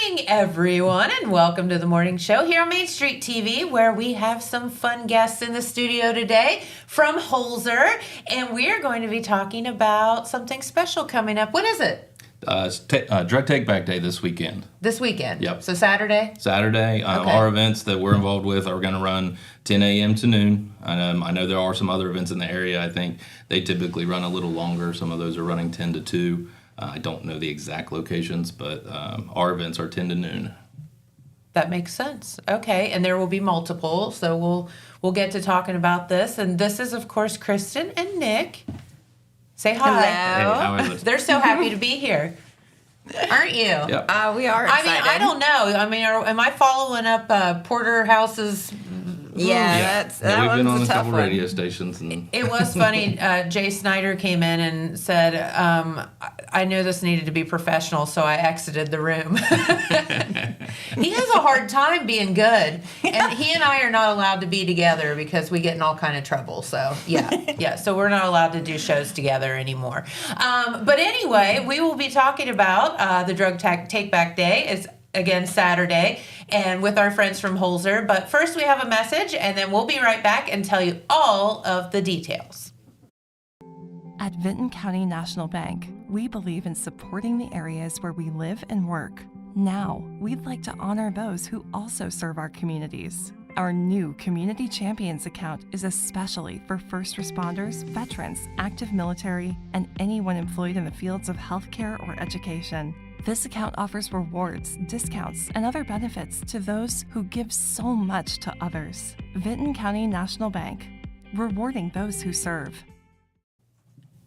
morning, everyone, and welcome to the morning show here on Main Street TV, where we have some fun guests in the studio today from Holzer, and we are going to be talking about something special coming up. When is it? It's Drug Takeback Day this weekend. This weekend? Yep. So Saturday? Saturday. Okay. Our events that we're involved with are going to run 10 a.m. to noon. I know there are some other events in the area. I think they typically run a little longer. Some of those are running 10 to 2. I don't know the exact locations, but our events are 10 to noon. That makes sense. Okay, and there will be multiple, so we'll get to talking about this. And this is, of course, Kristin and Nick. Say hi. Hello. Hey, how is it? They're so happy to be here. Aren't you? Yep. We are excited. I mean, I don't know. I mean, am I following up Porterhouse's? Yeah, that we've been one's on a a tough couple one. radio stations. And It was funny. Jay Snyder came in and said, I knew this needed to be professional, so I exited the room. He has a hard time being good. And he and I are not allowed to be together because we get in all kind of trouble. So, yeah. So we're not allowed to do shows together anymore. But anyway, we will be talking about the Drug Takeback Day. It's again Saturday, and with our friends from Holzer. But first we have a message, and then we'll be right back and tell you all of the details. At Vinton County National Bank, we believe in supporting the areas where we live and work. Now, we'd like to honor those who also serve our communities. Our new Community Champions account is especially for first responders, veterans, active military, and anyone employed in the fields of healthcare or education. This account offers rewards, discounts, and other benefits to those who give so much to others. Vinton County National Bank, rewarding those who serve.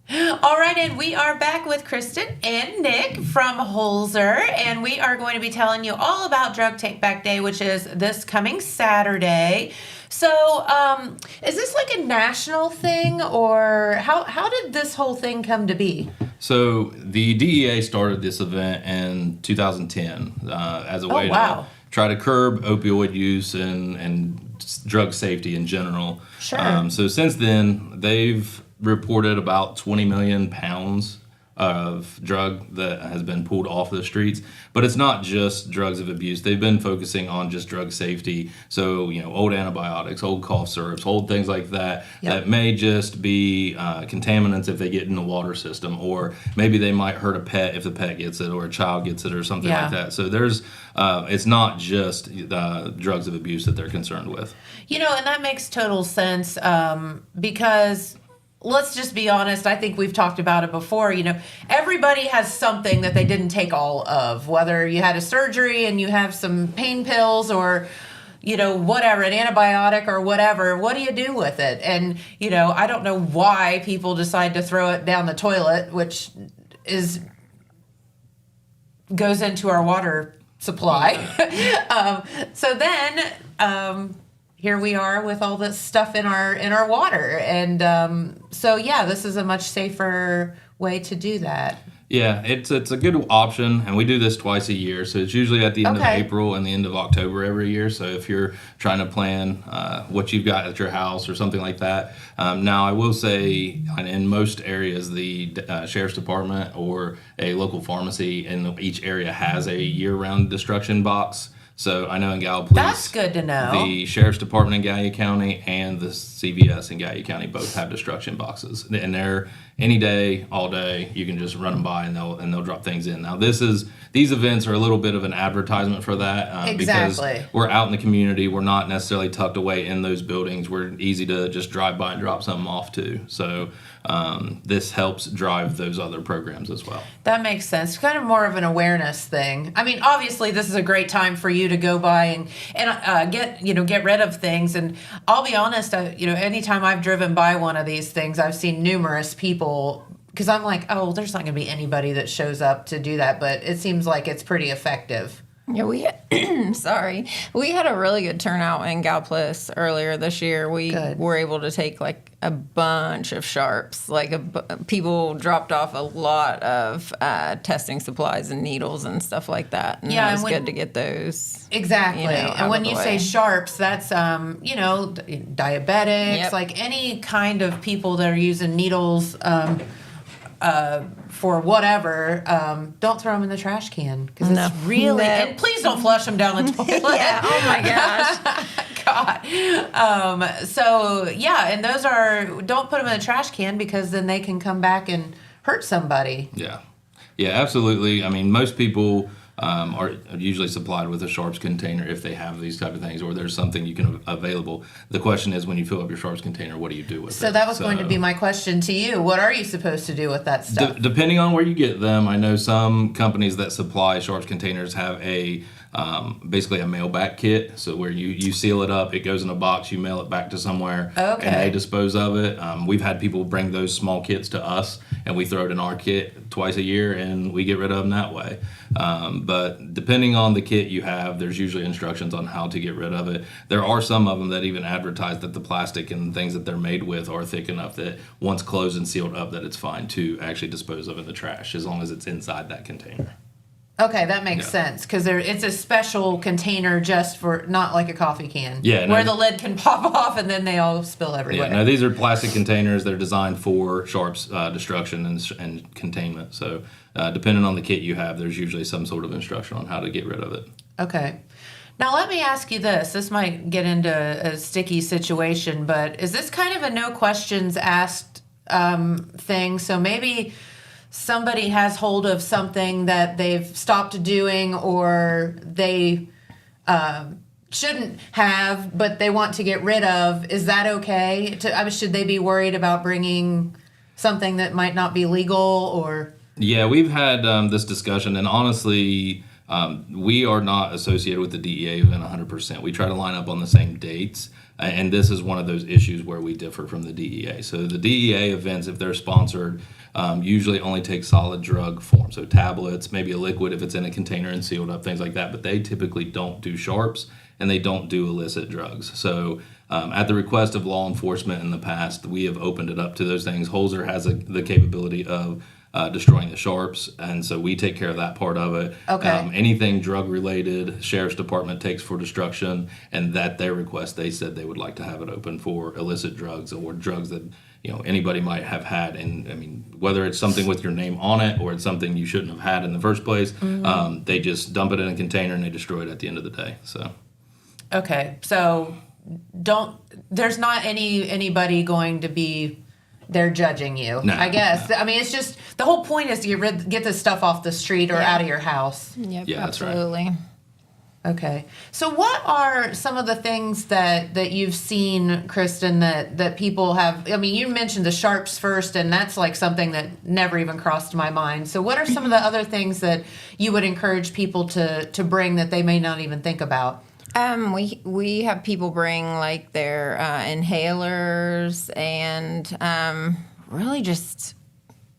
All right, and we are back with Kristin and Nick from Holzer, and we are going to be telling you all about Drug Takeback Day, which is this coming Saturday. So, is this like a national thing, or how did this whole thing come to be? so the DEA started this event in 2010 as a way to try to curb opioid use and drug safety in general. Sure. So since then, they've reported about 20 million pounds of drug that has been pulled off the streets. But it's not just drugs of abuse. They've been focusing on just drug safety. So, old antibiotics, old cough syrups, old things like that, that may just be contaminants if they get in the water system, or maybe they might hurt a pet if the pet gets it, or a child gets it, or something like that. So there's, it's not just drugs of abuse that they're concerned with. And that makes total sense because let's just be honest. I think we've talked about it before. Everybody has something that they didn't take all of, whether you had a surgery and you have some pain pills or, whatever, an antibiotic or whatever. What do you do with it? And, I don't know why people decide to throw it down the toilet, which goes into our water supply. So then, here we are with all this stuff in our water, and this is a much safer way to do that. Yeah, it's a good option, and we do this twice a year. So it's usually at the end of April and the end of October every year. So if you're trying to plan what you've got at your house or something like that. Now, I will say in most areas, the Sheriff's Department or a local pharmacy in each area has a year-round destruction box. So I know in Gallup Police, that's good to know. The Sheriff's Department in Gallia County and the CVS in Gallia County both have destruction boxes, and they're any day, all day. You can just run them by and they'll drop things in. Now these events are a little bit of an advertisement for that because we're out in the community. We're not necessarily tucked away in those buildings. We're easy to just drive by and drop something off to. So this helps drive those other programs as well. That makes sense. Kind of more of an awareness thing. I mean, obviously, this is a great time for you to go by and get rid of things. And I'll be honest, anytime I've driven by one of these things, I've seen numerous people. Because I'm like, oh, there's not going to be anybody that shows up to do that, but it seems like it's pretty effective. Yeah, we had a really good turnout in Gallipolis earlier this year. We were able to take like a bunch of sharps. People dropped off a lot of testing supplies and needles and stuff like that. And it was good to get those. Exactly. And when you say sharps, that's diabetics, like any kind of people that are using needles for whatever, don't throw them in the trash can because it's really. No. And please don't flush them down the toilet. Yeah. Oh my gosh. God. So yeah, and those are, don't put them in a trash can because then they can come back and hurt somebody. Yeah, absolutely. I mean, most people are usually supplied with a sharps container if they have these type of things, or there's something you can available. The question is, when you fill up your sharps container, what do you do with it? So that was going to be my question to you. What are you supposed to do with that stuff? Depending on where you get them, I know some companies that supply sharps containers have a basically a mail back kit. So where you seal it up, it goes in a box, you mail it back to somewhere, and they dispose of it. We've had people bring those small kits to us, and we throw it in our kit twice a year, and we get rid of them that way. But depending on the kit you have, there's usually instructions on how to get rid of it. There are some of them that even advertise that the plastic and things that they're made with are thick enough that once closed and sealed up, that it's fine to actually dispose of in the trash as long as it's inside that container. Okay, that makes sense because it's a special container just for, not like a coffee can. Where the lid can pop off and then they all spill everywhere. Yeah, no, these are plastic containers. They're designed for sharps destruction and containment. So depending on the kit you have, there's usually some sort of instruction on how to get rid of it. Okay. Now let me ask you this. This might get into a sticky situation, but is this kind of a no questions asked thing? So maybe somebody has hold of something that they've stopped doing or they shouldn't have, but they want to get rid of. Is that okay? Should they be worried about bringing something that might not be legal? Or Yeah, we've had this discussion, and honestly, we are not associated with the DEA even 100%. We try to line up on the same dates. And this is one of those issues where we differ from the DEA. So the DEA events, if they're sponsored, usually only take solid drug form. So tablets, maybe a liquid if it's in a container and sealed up, things like that. But they typically don't do sharps and they don't do illicit drugs. So at the request of law enforcement in the past, we have opened it up to those things. Holzer has the capability of destroying the sharps, and so we take care of that part of it. Anything drug related, sheriff's department takes for destruction, and that their request, they said they would like to have it open for illicit drugs or drugs that anybody might have had. And I mean, whether it's something with your name on it or it's something you shouldn't have had in the first place, they just dump it in a container and they destroy it at the end of the day. So so there's not anybody going to be there judging you, no, I guess. No. I mean, it's just, the whole point is to get this stuff off the street or out of your house. Yep, yeah, absolutely. That's right. Okay. So what are some of the things that you've seen, Kristin, that people have? I mean, you mentioned the sharps first, and that's like something that never even crossed my mind. So what are some of the other things that you would encourage people to bring that they may not even think about? We have people bring like their inhalers and really just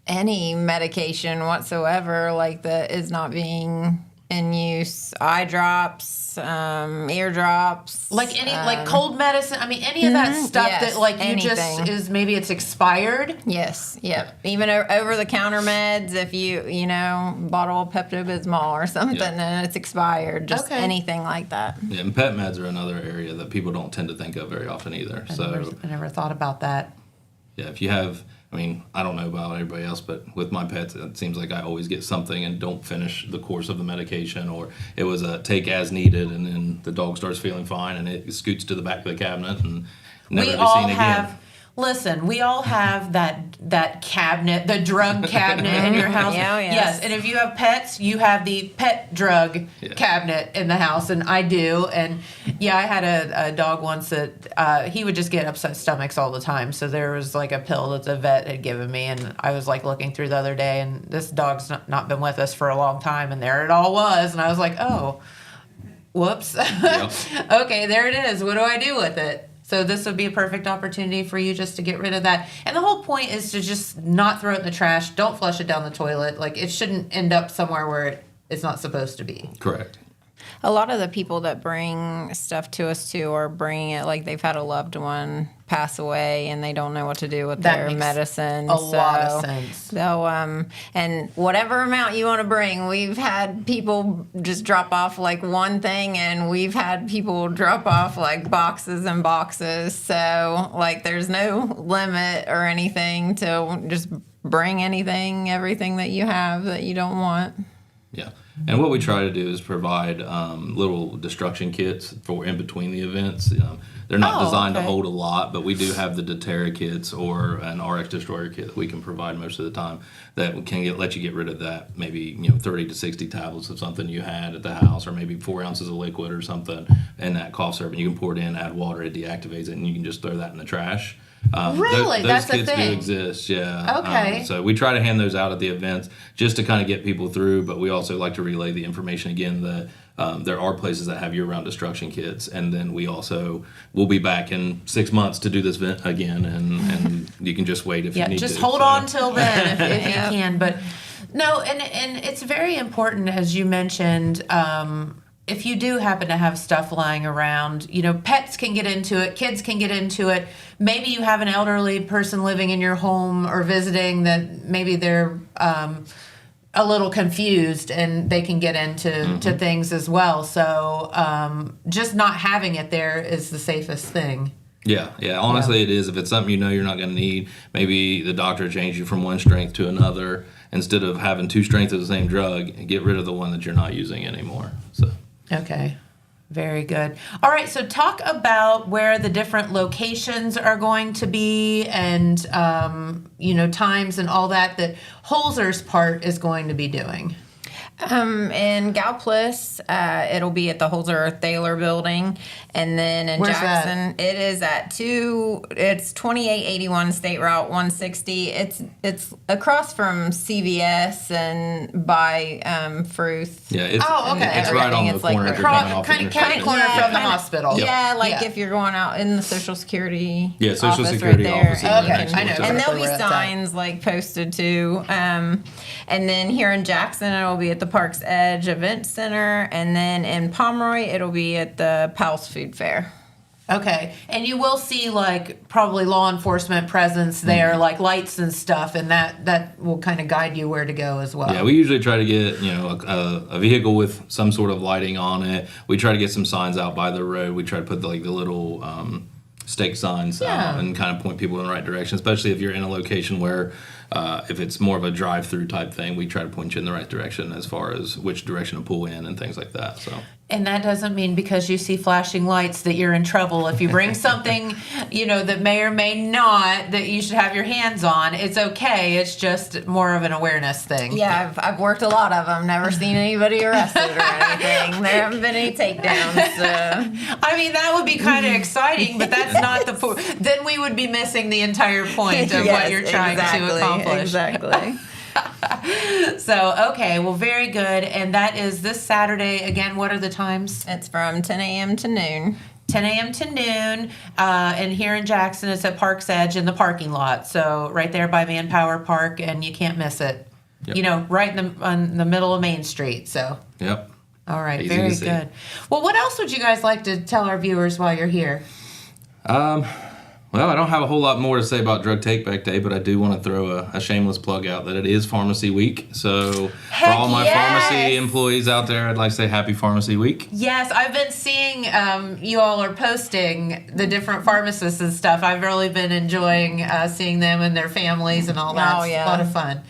any medication whatsoever like that is not being in use. Eye drops, ear drops, like any like cold medicine. I mean, any of that stuff that like you anything. just is maybe it's expired. Yes, yep. Even over the counter meds, if you bottle of Pepto-Bismol or something and it's expired, just anything like that. Yeah, and pet meds are another area that people don't tend to think of very often either. I never thought about that. Yeah, if you have, I mean, I don't know about everybody else, but with my pets, it seems like I always get something and don't finish the course of the medication, or it was a take as needed, and then the dog starts feeling fine, and it scoots to the back of the cabinet and never to be seen again. Listen, we all have that cabinet, the drug cabinet in your house. Yes, and if you have pets, you have the pet drug cabinet in the house, and I do. And I had a dog once that he would just get upset stomachs all the time. So there was like a pill that the vet had given me, and I was like looking through the other day, and this dog's not been with us for a long time, and there it all was, and I was like, oh, whoops. Okay, there it is. What do I do with it? So this would be a perfect opportunity for you just to get rid of that. And the whole point is to just not throw it in the trash. Don't flush it down the toilet. Like, it shouldn't end up somewhere where it's not supposed to be. Correct. A lot of the people that bring stuff to us too are bringing it like they've had a loved one pass away and they don't know what to do with their medicine. A lot of sense. So, and whatever amount you want to bring, we've had people just drop off like one thing, and we've had people drop off like boxes and boxes. So, like, there's no limit or anything to just bring everything that you have that you don't want. Yeah. And what we try to do is provide little destruction kits for in between the events. They're not designed to hold a lot, but we do have the Deterra kits or an RX Destroyer kit that we can provide most of the time that can let you get rid of that, maybe 30 to 60 tablets of something you had at the house, or maybe 4 ounces of liquid or something in that cough syrup. And you can pour it in, add water, it deactivates it, and you can just throw that in the trash. Really? Those That's kits a thing? do exist, yeah. Okay. So we try to hand those out at the events just to kind of get people through, but we also like to relay the information again that there are places that have year-round destruction kits, and then we'll be back in 6 months to do this event again, and you can just wait if you need to. Just hold on till then if you can. But no, and it's very important, as you mentioned. If you do happen to have stuff lying around, pets can get into it, kids can get into it. Maybe you have an elderly person living in your home or visiting that maybe they're a little confused and they can get into to things as well. So just not having it there is the safest thing. Yeah. Honestly, it is. If it's something you're not going to need, maybe the doctor changed you from one strength to another. Instead of having 2 strengths of the same drug, get rid of the one that you're not using anymore. So. Okay. Very good. All right. So talk about where the different locations are going to be and, times and all that Holzer's part is going to be doing. In Galplis, it'll be at the Holzer Thaler building. And then in Where's Jackson, it is at it's 2881 State Route 160. It's across from CVS and by Fruth. Yeah, it's okay. It's right on the corner. If you're coming off kind Interstate. of corner from the hospital. Yeah, if you're going out in the Social Security Social office Security right there. office. Okay, I know. And there'll be Where it's at. signs posted too. And then here in Jackson, it'll be at the Park's Edge Event Center. And then in Pomeroy, it'll be at the Powell's Food Fair. Okay. And you will see probably law enforcement presence there, like lights and stuff, and that will kind of guide you where to go as well. Yeah, we usually try to get a vehicle with some sort of lighting on it. We try to get some signs out by the road. We try to put the little stake signs out and kind of point people in the right direction, especially if you're in a location where if it's more of a drive-through type thing, we try to point you in the right direction as far as which direction to pull in and things like that. So. And that doesn't mean because you see flashing lights that you're in trouble. If you bring something, that may or may not that you should have your hands on, it's okay. It's just more of an awareness thing. Yeah, I've worked a lot of them. Never seen anybody arrested or anything. There haven't been any takedowns. I mean, that would be kind of exciting, but that's not the point. Then we would be missing the entire point of what you're trying to accomplish. Exactly. So, okay, well, very good. And that is this Saturday. Again, what are the times? It's from 10 a.m. to noon. 10 a.m. to noon. And here in Jackson, it's at Park's Edge in the parking lot. So right there by Manpower Park, and you can't miss it. Yep. Right in the middle of Main Street. So. Yep. All right, Easy very to see. good. Well, what else would you guys like to tell our viewers while you're here? Well, I don't have a whole lot more to say about Drug Takeback Day, but I do want to throw a shameless plug out that it is Pharmacy Week. So for all my pharmacy employees out there, I'd like to say Happy Pharmacy Week. Yes, I've been seeing you all are posting the different pharmacists and stuff. I've really been enjoying seeing them and their families and all that. Oh, yeah. It's a lot of fun.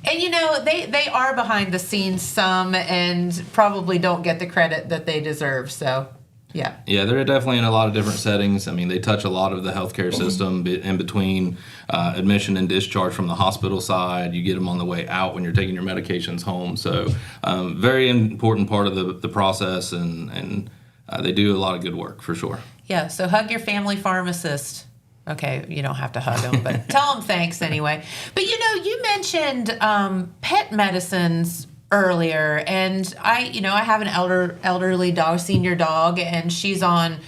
And they are behind the scenes some and probably don't get the credit that they deserve. So. Yeah. Yeah, they're definitely in a lot of different settings. I mean, they touch a lot of the healthcare system in between admission and discharge from the hospital side. You get them on the way out when you're taking your medications home. So very important part of the process, and they do a lot of good work for sure. Yeah, so hug your family pharmacist. Okay, you don't have to hug them, but tell them thanks anyway. But you mentioned pet medicines earlier, and I have an elderly dog, senior dog, and she's on,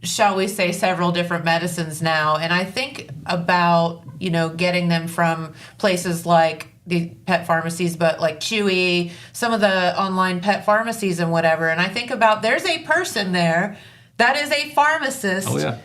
shall we say, several different medicines now. And I think about getting them from places like the pet pharmacies, but like Chewy, some of the online pet pharmacies and whatever. And I think about there's a person there that is a pharmacist. Oh yeah.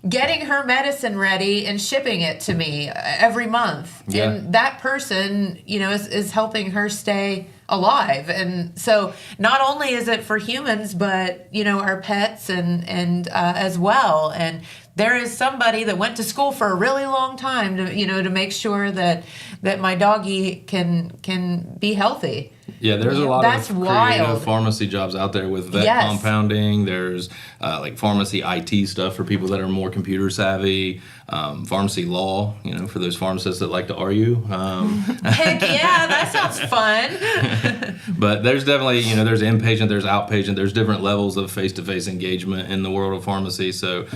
Getting her medicine ready and shipping it to me every month. Yeah. And that person, is helping her stay alive. And so not only is it for humans, but, our pets and as well. And there is somebody that went to school for a really long time to make sure that my doggy can be healthy. Yeah, there's a lot That's of creative wild. pharmacy jobs out there with vet Yes. compounding. There's like pharmacy IT stuff for people that are more computer savvy. Pharmacy law, for those pharmacists that like to argue. Heck yeah, that sounds fun. But there's definitely, there's inpatient, there's outpatient, there's different levels of face-to-face engagement in the world of pharmacy. So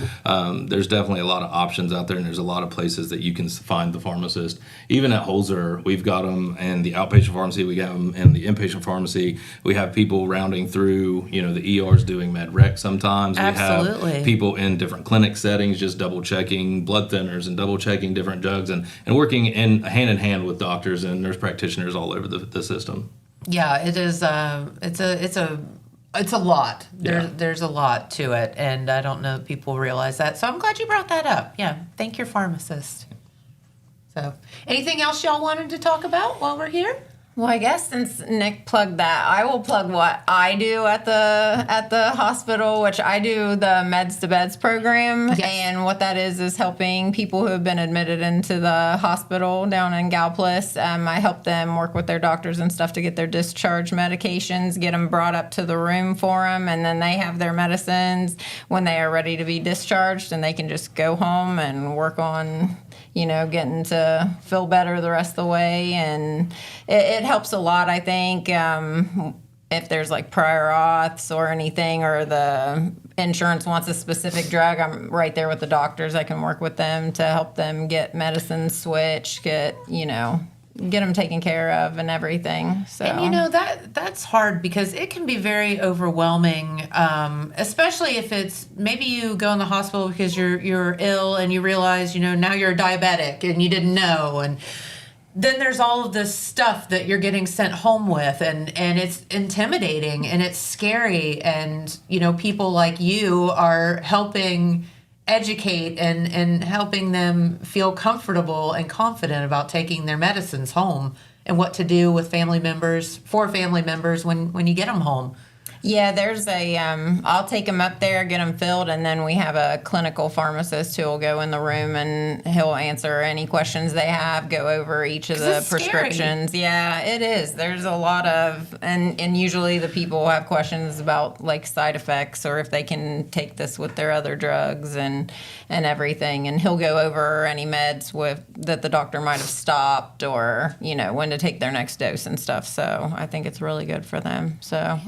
there's definitely a lot of options out there, and there's a lot of places that you can find the pharmacist. Even at Holzer, we've got them in the outpatient pharmacy, we got them in the inpatient pharmacy. We have people rounding through, the ERs doing med rec sometimes. Absolutely. We have people in different clinic settings just double-checking blood thinners and double-checking different drugs and working in hand with doctors and nurse practitioners all over the system. Yeah, it is. It's a lot. There's a lot to it, and I don't know if people realize that. So I'm glad you brought that up. Yeah, thank your pharmacist. So, anything else y'all wanted to talk about while we're here? Well, I guess since Nick plugged that, I will plug what I do at the hospital, which I do the Meds to Beds program. Yes. And what that is helping people who have been admitted into the hospital down in Galplis. I help them work with their doctors and stuff to get their discharge medications, get them brought up to the room for them, and then they have their medicines when they are ready to be discharged, and they can just go home and work on getting to feel better the rest of the way. And it helps a lot, I think, if there's like prior auths or anything, or the insurance wants a specific drug, I'm right there with the doctors. I can work with them to help them get medicine switched, get them taken care of and everything. So, and that's hard because it can be very overwhelming, especially if it's maybe you go in the hospital because you're ill and you realize now you're diabetic and you didn't know, and then there's all of this stuff that you're getting sent home with, and it's intimidating and it's scary, and people like you are helping educate and helping them feel comfortable and confident about taking their medicines home and what to do with family members when you get them home. Yeah, there's I'll take them up there, get them filled, and then we have a clinical pharmacist who will go in the room and he'll answer any questions they have, go over each of the prescriptions. Scary. Yeah, it is. There's a lot of, and usually the people have questions about like side effects or if they can take this with their other drugs and everything. And he'll go over any meds that the doctor might have stopped, or, when to take their next dose and stuff. So I think it's really good for them. So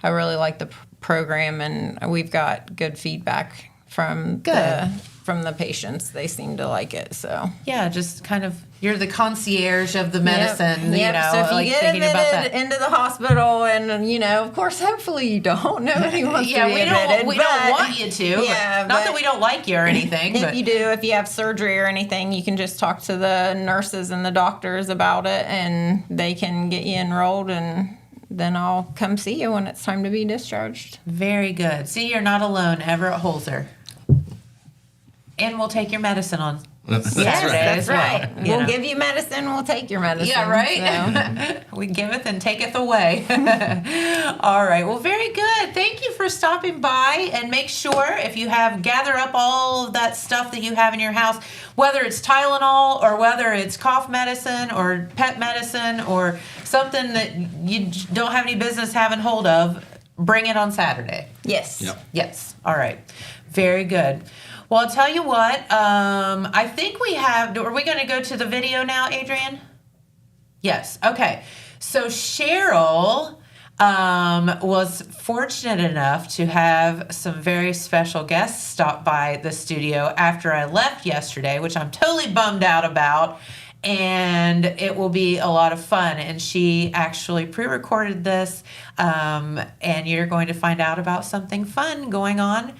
I really like the program, and we've got good feedback from the patients. They seem to like it. So yeah, just kind of you're the concierge of the medicine. Yep. So if you like get thinking about that. admitted into the hospital, and of course, hopefully you don't. Nobody wants to be admitted. We don't want you to. Yeah, not that we don't like you or anything. If you do, if you have surgery or anything, you can just talk to the nurses and the doctors about it, and they can get you enrolled, and then I'll come see you when it's time to be discharged. Very good. See, you're not alone ever at Holzer. And we'll take your medicine on Saturday That's as well. right. We'll give you medicine, we'll take your medicine. Yeah, right? So. We giveth and taketh away. All right. Well, very good. Thank you for stopping by. And make sure if you gather up all of that stuff that you have in your house, whether it's Tylenol or whether it's cough medicine or pet medicine or something that you don't have any business having hold of, bring it on Saturday. Yes. Yep. Yes. All right. Very good. Well, I'll tell you what. I think we have. Are we going to go to the video now, Adrian? Yes. Okay. So Cheryl was fortunate enough to have some very special guests stop by the studio after I left yesterday, which I'm totally bummed out about. And it will be a lot of fun. And she actually pre-recorded this, and you're going to find out about something fun going on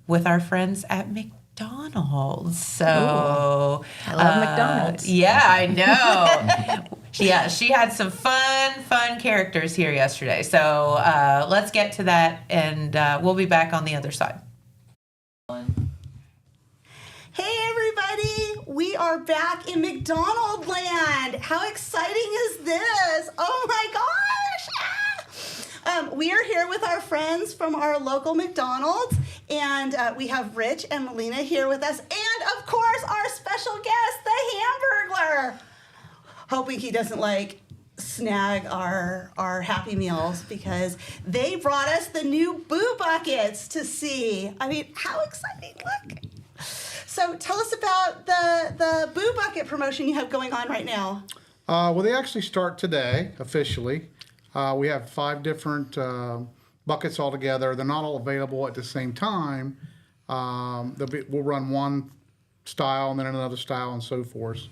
with our friends at McDonald's. So I love McDonald's. Yeah, I know. Yeah, she had some fun characters here yesterday. So let's get to that, and we'll be back on the other side. Hey everybody, we are back in McDonald land. How exciting is this? Oh my gosh. We are here with our friends from our local McDonald's, and we have Rich and Melina here with us, and of course our special guest, the Hamburglar. Hoping he doesn't snag our Happy Meals, because they brought us the new Boo Buckets to see. I mean, how exciting! Look. So tell us about the Boo Bucket promotion you have going on right now. Well, they actually start today, officially. We have 5 different buckets altogether. They're not all available at the same time. We'll run one style and then another style and so forth.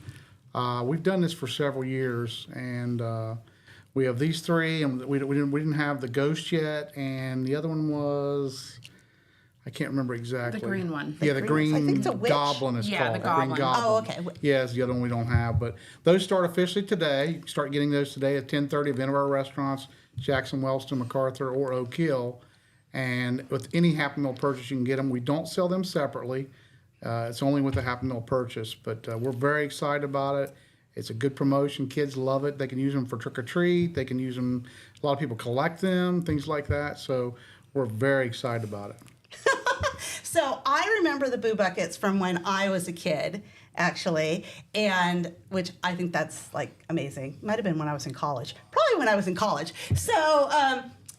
We've done this for several years, and we have these 3, and we didn't have the Ghost yet, and the other one was... I can't remember exactly. The green one. Yeah, the green I think it's a witch. goblin is Yeah, called. the goblin. Green goblin. Oh, okay. Yeah, it's the other one we don't have. But those start officially today. You can start getting those today at 10:30 at any of our restaurants, Jackson, Wellston, MacArthur, or Oak Hill. And with any Happy Meal purchase, you can get them. We don't sell them separately. It's only with a Happy Meal purchase. But we're very excited about it. It's a good promotion. Kids love it. They can use them for trick-or-treat. They can use them. A lot of people collect them, things like that. So we're very excited about it. So I remember the Boo Buckets from when I was a kid, actually, and which I think that's amazing. Might have been when I was in college. Probably when I was in college. So,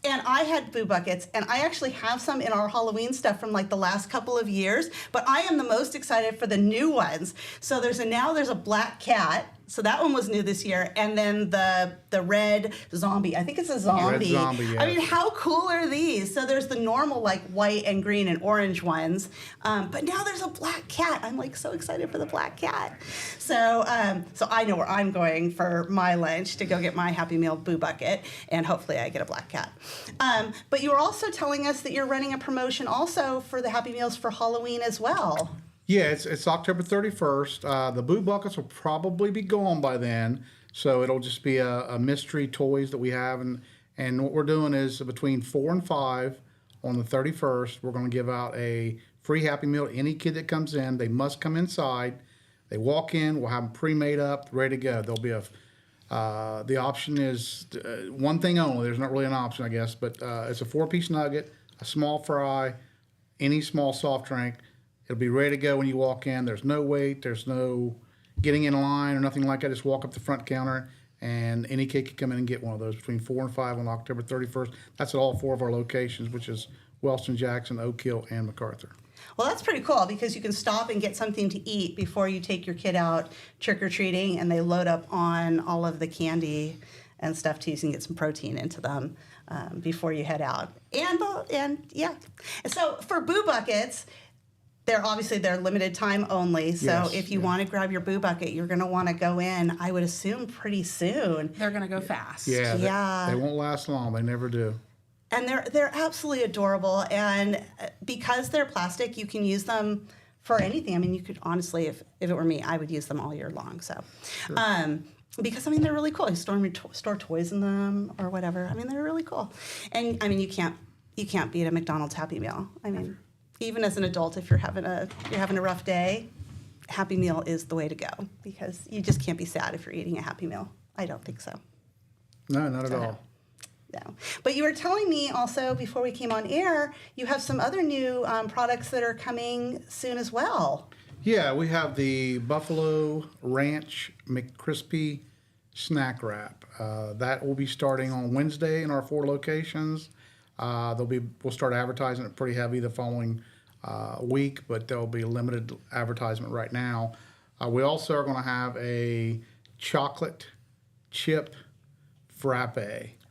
and I had Boo Buckets, and I actually have some in our Halloween stuff from the last couple of years, but I am the most excited for the new ones. So there's a black cat. So that one was new this year, and then the red zombie. I think it's a zombie. Red zombie, yes. I mean, how cool are these? So there's the normal white and green and orange ones, but now there's a black cat. I'm so excited for the black cat. So so I know where I'm going for my lunch to go get my Happy Meal Boo Bucket, and hopefully I get a black cat. But you were also telling us that you're running a promotion also for the Happy Meals for Halloween as well. Yeah, it's October 31st. The Boo Buckets will probably be gone by then, so it'll just be a mystery toys that we have. And what we're doing is between 4 and 5 on the 31st, we're going to give out a free Happy Meal to any kid that comes in. They must come inside. They walk in, we'll have them pre-made up, ready to go. There'll be the option is one thing only. There's not really an option, I guess, but it's a 4-piece nugget, a small fry, any small soft drink. It'll be ready to go when you walk in. There's no wait. There's no getting in line or nothing like that. Just walk up the front counter, and any kid can come in and get one of those between 4 and 5 on October 31st. That's at all 4 of our locations, which is Wellston, Jackson, Oak Hill, and MacArthur. Well, that's pretty cool, because you can stop and get something to eat before you take your kid out trick-or-treating, and they load up on all of the candy and stuff too, so you can get some protein into them before you head out. And yeah. So for Boo Buckets, they're limited time only. So Yes, if you want to grab your Boo Bucket, you're going to want to go in, I would assume, pretty soon. They're going to go fast. Yeah, they won't last long. They never do. And they're absolutely adorable. And because they're plastic, you can use them for anything. I mean, you could honestly, if it were me, I would use them all year long. So, sure. Because they're really cool. You store toys in them or whatever. I mean, they're really cool. And I mean, you can't beat a McDonald's Happy Meal. I mean, even as an adult, if you're having a rough day, Happy Meal is the way to go, because you just can't be sad if you're eating a Happy Meal. I don't think so. No, not at all. No. But you were telling me also before we came on air, you have some other new products that are coming soon as well. Yeah, we have the Buffalo Ranch McCrispy Snack Wrap. That will be starting on Wednesday in our 4 locations. We'll start advertising it pretty heavy the following week, but there'll be a limited advertisement right now. We also are going to have a chocolate chip frappe.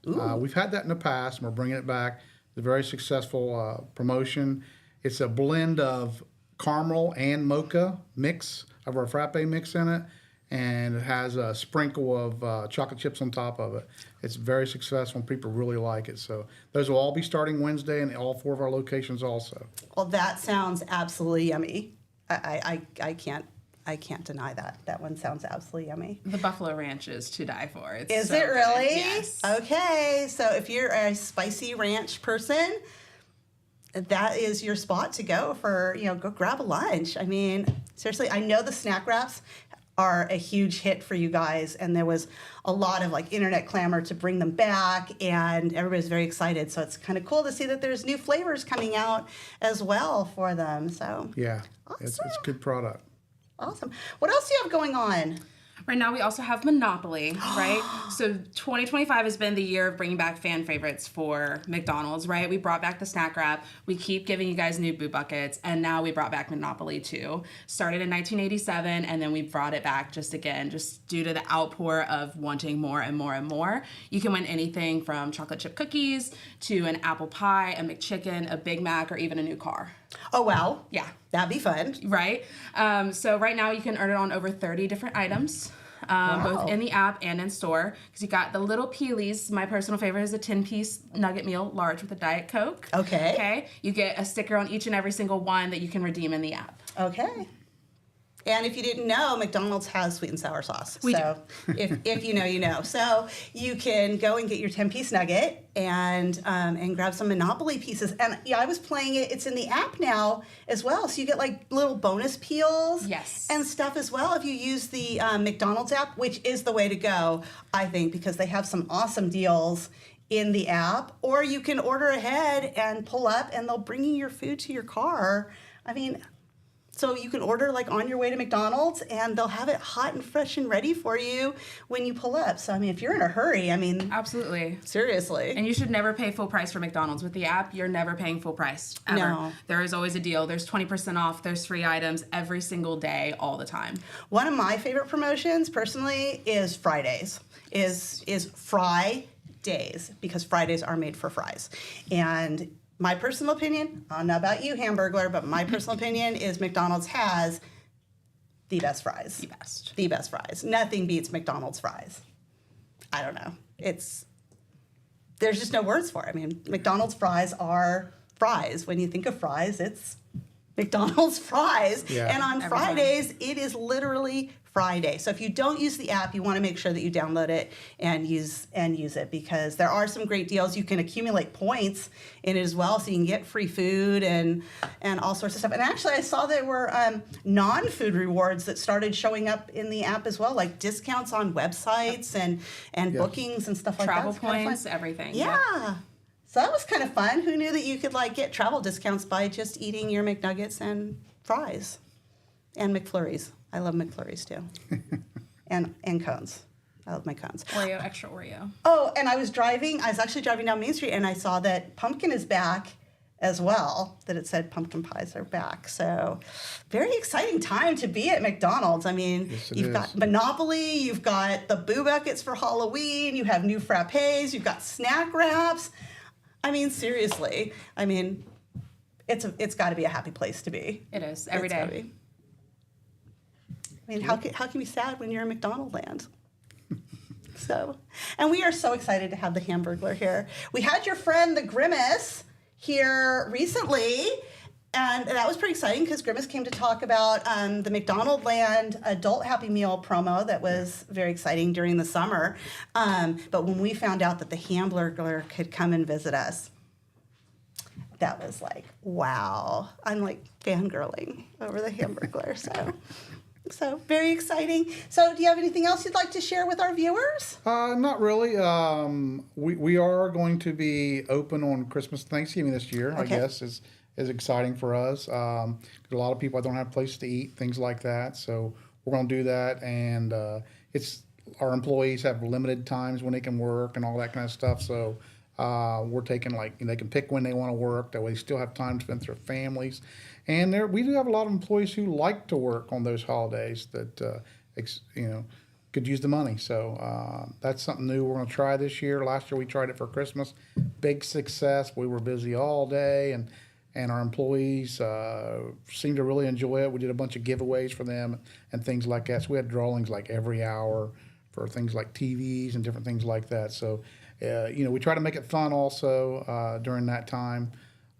We've had that in the past, and we're bringing it back. It's a very successful promotion. It's a blend of caramel and mocha mix of our frappe mix in it, and it has a sprinkle of chocolate chips on top of it. It's very successful, and people really like it. So those will all be starting Wednesday in all 4 of our locations also. Well, that sounds absolutely yummy. I can't deny that. That one sounds absolutely yummy. The Buffalo Ranch is to die for. Is it really? Good. Yes. Okay, so if you're a spicy ranch person, that is your spot to go for, go grab a lunch. I mean, seriously, I know the snack wraps are a huge hit for you guys, and there was a lot of like internet clamor to bring them back, and everybody's very excited. So it's kind of cool to see that there's new flavors coming out as well for them. So Yeah, awesome. it's a good product. Awesome. What else do you have going on? Right now, we also have Monopoly, right? So 2025 has been the year of bringing back fan favorites for McDonald's, right? We brought back the snack wrap. We keep giving you guys new boo buckets, and now we brought back Monopoly too. Started in 1987, and then we brought it back just due to the outpour of wanting more and more and more. You can win anything from chocolate chip cookies to an apple pie, a McChicken, a Big Mac, or even a new car. Oh, wow. Yeah. That'd be fun. Right. So right now you can earn it on over 30 different items, both in the app and in store. Because you got the little peelies. My personal favorite is a 10-piece nugget meal, large with a Diet Coke. Okay. Okay. You get a sticker on each and every single one that you can redeem in the app. Okay. And if you didn't know, McDonald's has sweet and sour sauce. We so if you know, you know. So you can go and get your 10-piece nugget and grab some Monopoly pieces. And yeah, I was playing it. It's in the app now as well. So you get like little bonus peels and stuff as well if you use the McDonald's app, which is the way to go, I think, because they have some awesome deals in the app. Or you can order ahead and pull up and they'll bring you your food to your car. I mean, so you can order like on your way to McDonald's and they'll have it hot and fresh and ready for you when you pull up. So, I mean, if you're in a hurry, I mean... Absolutely. Seriously. And you should never pay full price for McDonald's. With the app, you're never paying full price, ever. No. There is always a deal. There's 20% off. There's free items every single day, all the time. One of my favorite promotions, personally, is Fridays. Is Fry Days, because Fridays are made for fries. And... my personal opinion, I don't know about you, Hamburglar, but my personal opinion is McDonald's has the best fries. The best. The best fries. Nothing beats McDonald's fries. I don't know. There's just no words for it. I mean, McDonald's fries are fries. When you think of fries, it's McDonald's fries. Yeah. And on Fridays, it is literally Friday. So if you don't use the app, you want to make sure that you download it and use it, because there are some great deals. You can accumulate points in it as well, so you can get free food and all sorts of stuff. And actually, I saw there were non-food rewards that started showing up in the app as well, like discounts on websites and bookings and stuff like Travel that. points, everything. Yeah. Yep. So that was kind of fun. Who knew that you could like get travel discounts by just eating your McNuggets and fries and McFlurries? I love McFlurries too. and cones. I love my cones. Oreo, extra Oreo. Oh, and I was actually driving down Main Street and I saw that pumpkin is back as well, that it said pumpkin pies are back. So very exciting time to be at McDonald's. I mean, you've got Monopoly, you've got the Boo Buckets for Halloween, you have new frappes, you've got snack wraps. I mean, seriously. I mean, it's got to be a happy place to be. It is, every day. I mean, how can you be sad when you're in McDonald land? So, and we are so excited to have the Hamburglar here. We had your friend, the Grimace, here recently, and that was pretty exciting because Grimace came to talk about the McDonald Land Adult Happy Meal promo that was very exciting during the summer. But when we found out that the Hamburglar could come and visit us, that was like, wow. I'm like fangirling over the Hamburglar, So very exciting. So do you have anything else you'd like to share with our viewers? Not really. We are going to be open on Christmas and Thanksgiving this year, I guess, is exciting for us. A lot of people don't have a place to eat, things like that. So we're going to do that. And our employees have limited times when they can work and all that kind of stuff. So we're taking they can pick when they want to work. That way they still have time to spend with their families. And we do have a lot of employees who like to work on those holidays that, could use the money. So that's something new we're going to try this year. Last year we tried it for Christmas. Big success. We were busy all day, and our employees seemed to really enjoy it. We did a bunch of giveaways for them and things like that. So we had drawings like every hour for things like TVs and different things like that. So, we try to make it fun also during that time.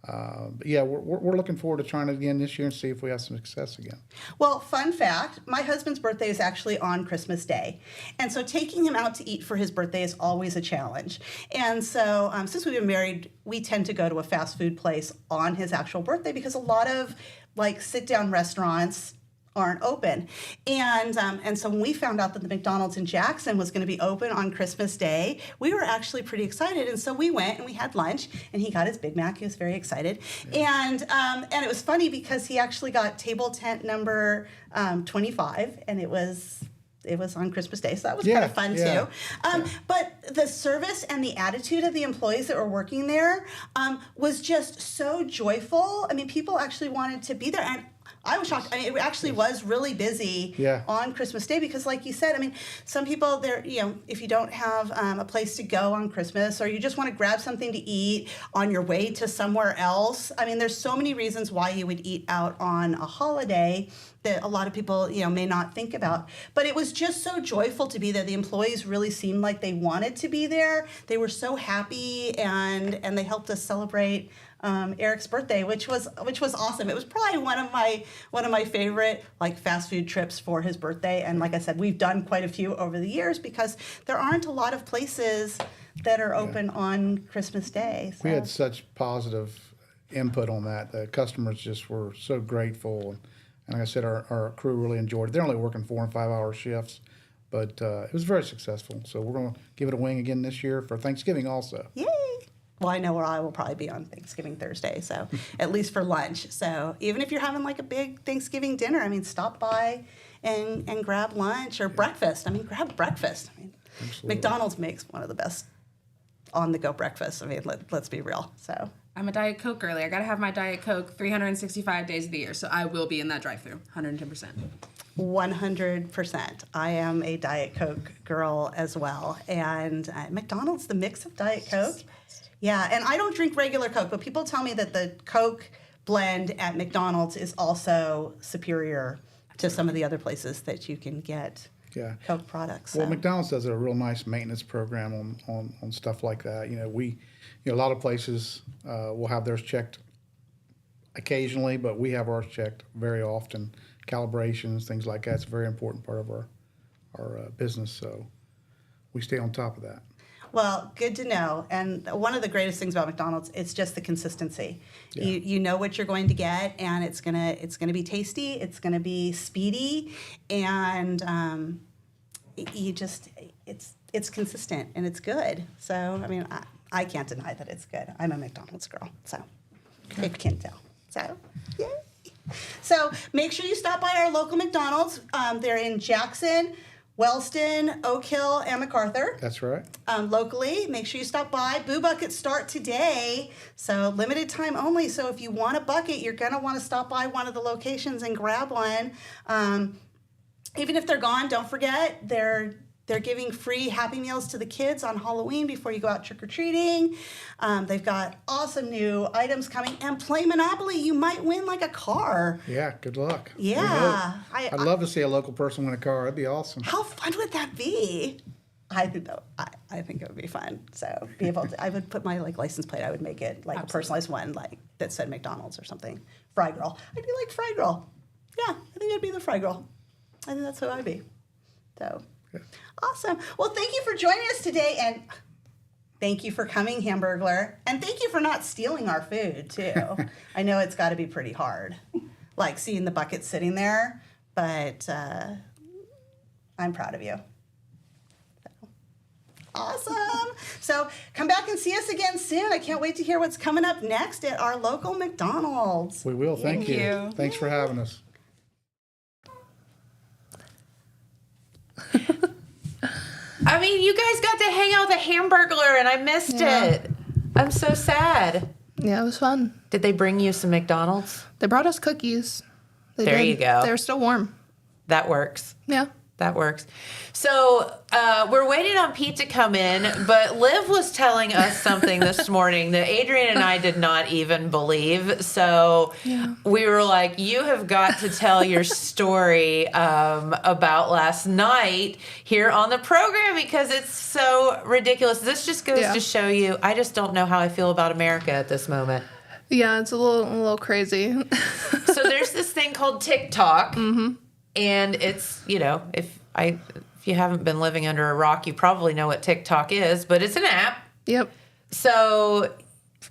But yeah, we're looking forward to trying it again this year and see if we have some success again. Well, fun fact, my husband's birthday is actually on Christmas Day. And so taking him out to eat for his birthday is always a challenge. And so since we've been married, we tend to go to a fast food place on his actual birthday because a lot of sit-down restaurants aren't open. And so when we found out that the McDonald's in Jackson was going to be open on Christmas Day, we were actually pretty excited. And so we went and we had lunch, and he got his Big Mac. He was very excited. Yeah. And it was funny because he actually got table tent number 25, and it was on Christmas Day, so that was kind of fun too. But the service and the attitude of the employees that were working there was just so joyful. I mean, people actually wanted to be there, and I was shocked. I mean, it actually was really busy on Christmas Day because, like you said, I mean, some people, if you don't have a place to go on Christmas, or you just want to grab something to eat on your way to somewhere else, I mean, there's so many reasons why you would eat out on a holiday that a lot of people, may not think about. But it was just so joyful to be there. The employees really seemed like they wanted to be there. They were so happy, and they helped us celebrate Eric's birthday, which was awesome. It was probably one of my favorite fast food trips for his birthday. And like I said, we've done quite a few over the years because there aren't a lot of places that are open on Christmas Day. So. We had such positive input on that. The customers just were so grateful. And like I said, our crew really enjoyed it. They're only working 4 and 5 hour shifts, but it was very successful. So we're going to give it a wing again this year for Thanksgiving also. Yay! Well, I know where I will probably be on Thanksgiving Thursday, so at least for lunch. So even if you're having a big Thanksgiving dinner, I mean, stop by and grab lunch or breakfast. I mean, grab breakfast. I mean, absolutely. McDonald's makes one of the best on-the-go breakfasts. I mean, let's be real. So. I'm a Diet Coke girly. I got to have my Diet Coke 365 days of the year, so I will be in that drive-thru, 110%. 100%. I am a Diet Coke girl as well. And McDonald's, the mix of Diet Coke. Yeah, and I don't drink regular Coke, but people tell me that the Coke blend at McDonald's is also superior to some of the other places that you can get Coke products. So. Well, McDonald's does a real nice maintenance program on stuff like that. A lot of places will have theirs checked occasionally, but we have ours checked very often. Calibrations, things like that. It's a very important part of our business, so we stay on top of that. Well, good to know. And one of the greatest things about McDonald's, it's just the consistency. Yeah. You know what you're going to get, and it's gonna be tasty. It's gonna be speedy, and it's consistent and it's good. So I mean, I can't deny that it's good. I'm a McDonald's girl, so if you can't tell. So yay. So make sure you stop by our local McDonald's. They're in Jackson, Wellston, Oak Hill, and MacArthur. That's right. Locally, make sure you stop by. Boo Buckets start today, so limited time only. So if you want a bucket, you're going to want to stop by one of the locations and grab one. Even if they're gone, don't forget, they're giving free Happy Meals to the kids on Halloween before you go out trick-or-treating. They've got awesome new items coming. And play Monopoly. You might win a car. Yeah, good luck. Yeah. I'd love to see a local person win a car. That'd be awesome. How fun would that be? I think it would be fun. So be able to, I would put my license plate. I would make it a personalized one that said McDonald's or something. Fry Girl. I'd be like Fry Girl. Yeah, I think I'd be the Fry Girl. I think that's who I'd be. So. Awesome. Well, thank you for joining us today, and thank you for coming, Hamburglar, and thank you for not stealing our food, too. I know it's got to be pretty hard, seeing the bucket sitting there, but I'm proud of you. Awesome. So come back and see us again soon. I can't wait to hear what's coming up next at our local McDonald's. We will. Thank you. Thanks for having us. I mean, you guys got to hang out with a Hamburglar, and I missed it. I'm so sad. Yeah, it was fun. Did they bring you some McDonald's? They brought us cookies. There you go. They're still warm. That works. Yeah. That works. So we're waiting on Pete to come in, but Liv was telling us something this morning that Adrian and I did not even believe. So we were like, you have got to tell your story about last night here on the program because it's so ridiculous. This just goes to show you, I just don't know how I feel about America at this moment. Yeah, it's a little crazy. So there's this thing called TikTok. Mm-hmm. And it's, if you haven't been living under a rock, you probably know what TikTok is, but it's an app. Yep. So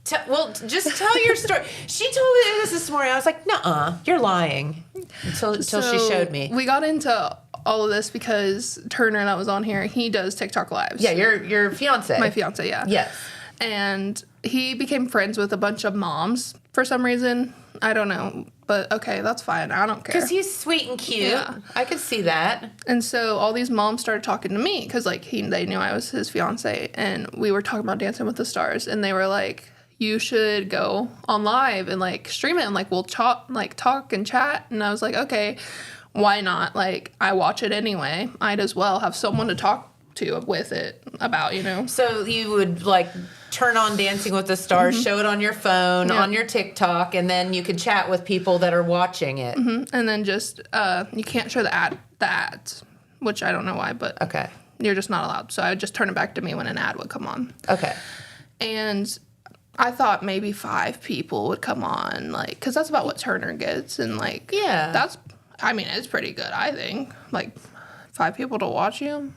Just tell your story. She told me this morning. I was like, nuh-uh, you're lying. Until she showed me. We got into all of this because Turner, that was on here, he does TikTok lives. Yeah, your fiance. My fiance, yeah. Yes. And he became friends with a bunch of moms for some reason. I don't know. But okay, that's fine. I don't care. Because he's sweet and cute. Yeah. I could see that. And so all these moms started talking to me because, like, they knew I was his fiance. And we were talking about Dancing with the Stars. And they were like, you should go on live and, like, stream it. And, like, we'll talk and chat. And I was like, okay, why not? Like, I watch it anyway. I'd as well have someone to talk to with it about, you know. So you would, like, turn on Dancing with the Stars, show it on your phone, on your TikTok, and then you could chat with people that are watching it. And then just, you can't show the ads, which I don't know why, but Okay. you're just not allowed. So I would just turn it back to me when an ad would come on. Okay. And I thought maybe 5 people would come on, like, because that's about what Turner gets. And, like, Yeah. it's pretty good, I think. Like, 5 people to watch you.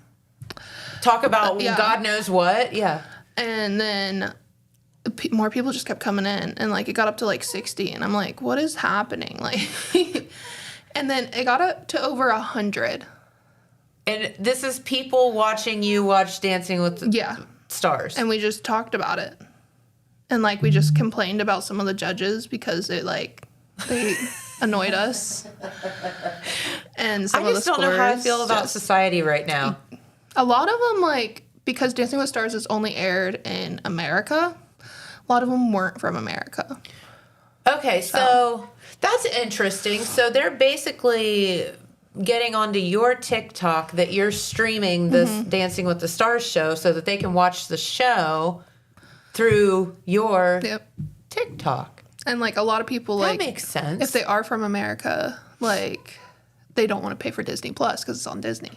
Talk about Yeah. God knows what. Yeah. And then more people just kept coming in, and, like, it got up to, like, 60, and I'm like, what is happening? Like, and then it got up to over 100. And this is people watching you watch Dancing with the Stars. And we just talked about it. And, like, we just complained about some of the judges because it, like, they annoyed us. And some I just don't know how I feel about society right now. A lot of them, like, because Dancing with Stars is only aired in America, a lot of them weren't from America. Okay, so that's interesting. So they're basically getting onto your TikTok that you're streaming this Dancing with the Stars show so that they can watch the show through your TikTok. And, like, a lot of people, like, That makes sense. if they are from America, like, they don't want to pay for Disney Plus because it's on Disney.